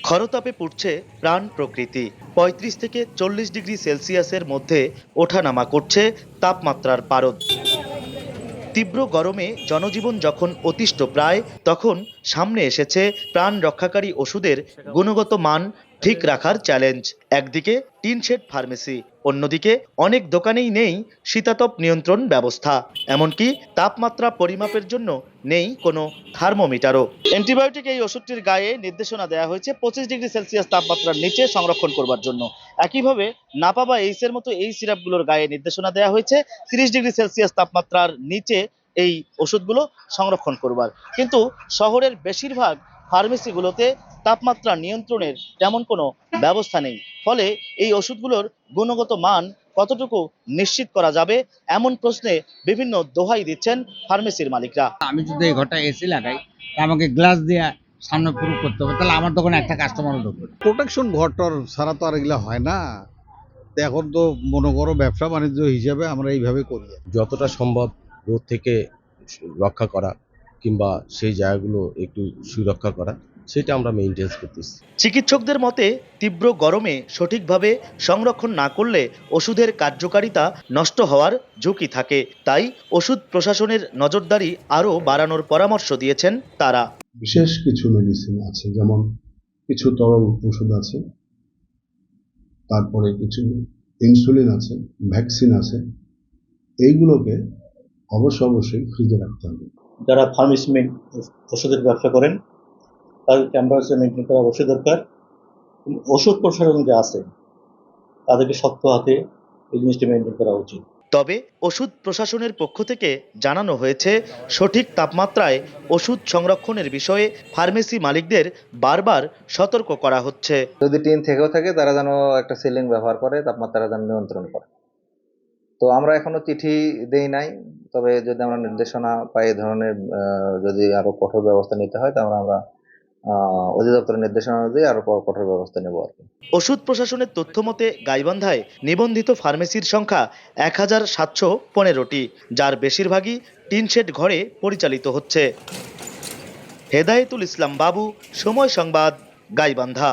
খরতাপে পুড়ছে প্রাণ প্রকৃতি। ৩৫ থেকে ৪০ ডিগ্রি সেলসিয়াসের মধ্যে ওঠানামা করছে তাপমাত্রার পারদ। তীব্র গরমে জনজীবন যখন অতিষ্ঠ প্রায়, তখন সামনে এসেছে প্রাণ রক্ষাকারী ওষুধের গুণগত মান ঠিক রাখার চ্যালেঞ্জ। একদিকে টিন শেড ফার্মেসি, অন্যদিকে অনেক দোকানেই নেই শীতাতপ নিয়ন্ত্রণ ব্যবস্থা, এমনকি তাপমাত্রা পরিমাপের জন্য নেই কোনো থার্মোমিটারও। অ্যান্টিবায়োটিক এই ওষুধটির গায়ে নির্দেশনা দেওয়া হয়েছে 25 ডিগ্রি সেলসিয়াস তাপমাত্রার নিচে সংরক্ষণ করবার জন্য। একইভাবে নাপা বা এইস এর মতো এই সিরাপগুলোর গায়ে নির্দেশনা দেওয়া হয়েছে 30 ডিগ্রি সেলসিয়াস তাপমাত্রার নিচে এই ওষুধগুলো সংরক্ষণ করবার। কিন্তু শহরের বেশিরভাগ ফার্মেসিগুলোতে তাপমাত্রা নিয়ন্ত্রণের তেমন কোনো ব্যবস্থা নেই। ফলে এই ওষুধগুলোর গুণগত মান কতটুকু নিশ্চিত করা যাবে, এমন প্রশ্নে বিভিন্ন দোহাই দিচ্ছেন ফার্মেসির মালিকরা। আমি যদি এই ঘরটা এসি লাগাই, তা আমাকে গ্লাস দিয়ে সামনে প্রুফ করতে হবে, তাহলে আমার দোকানে একটা কাস্টমারও ঢুকবে। প্রোটেকশন ঘরটর ছাড়া তো আর এগুলা হয় না। তো এখন তো মনে করো ব্যবসা বাণিজ্য হিসাবে আমরা এইভাবে করি। যতটা সম্ভব রোদ থেকে রক্ষা করা কিংবা সেই জায়গাগুলো একটু সুরক্ষা করা, সেটা আমরা মেইনটেইন করতেছি। চিকিৎসকদের মতে তীব্র গরমে সঠিকভাবে সংরক্ষণ না করলে ওষুধের কার্যকারিতা নষ্ট হওয়ার ঝুঁকি থাকে। তাই ওষুধ প্রশাসনের নজরদারি আরও বাড়ানোর পরামর্শ দিয়েছেন তারা। বিশেষ কিছু মেডিসিন আছে, যেমন কিছু তরল ওষুধ আছে, তারপরে কিছু ইনসুলিন আছে, ভ্যাকসিন আছে, এইগুলোকে অবশ্যই ফ্রিজে রাখতে হবে। যারা ফার্মেসি ওষুধের ব্যবসা করেন তাদের টেম্পারেচার মেনটেন করা অবশ্যই দরকার। ওষুধ প্রসারণ যে আছে তাদেরকে শক্ত হাতে এই জিনিসটা মেনটেন করা উচিত। তবে ওষুধ প্রশাসনের পক্ষ থেকে জানানো হয়েছে, সঠিক তাপমাত্রায় ওষুধ সংরক্ষণের বিষয়ে ফার্মেসি মালিকদের বারবার সতর্ক করা হচ্ছে। যদি টিন থেকেও থাকে, তারা যেন একটা সিলিং ব্যবহার করে তাপমাত্রা যেন নিয়ন্ত্রণ করে। তো আমরা এখনো চিঠি দেই নাই, তবে যদি আমরা নির্দেশনা পাই এ ধরনের যদি আরো কঠোর ব্যবস্থা নিতে হয়, তাহলে আমরা অধিদপ্তরের নির্দেশনা অনুযায়ী আরো কঠোর ব্যবস্থা নেব আর কি। ওষুধ প্রশাসনের তথ্য মতে গাইবান্ধায় নিবন্ধিত ফার্মেসির সংখ্যা 1715টি, যার বেশিরভাগই টিন শেড ঘরে পরিচালিত হচ্ছে। হেদায়েতুল ইসলাম বাবু, সময় সংবাদ, গাইবান্ধা।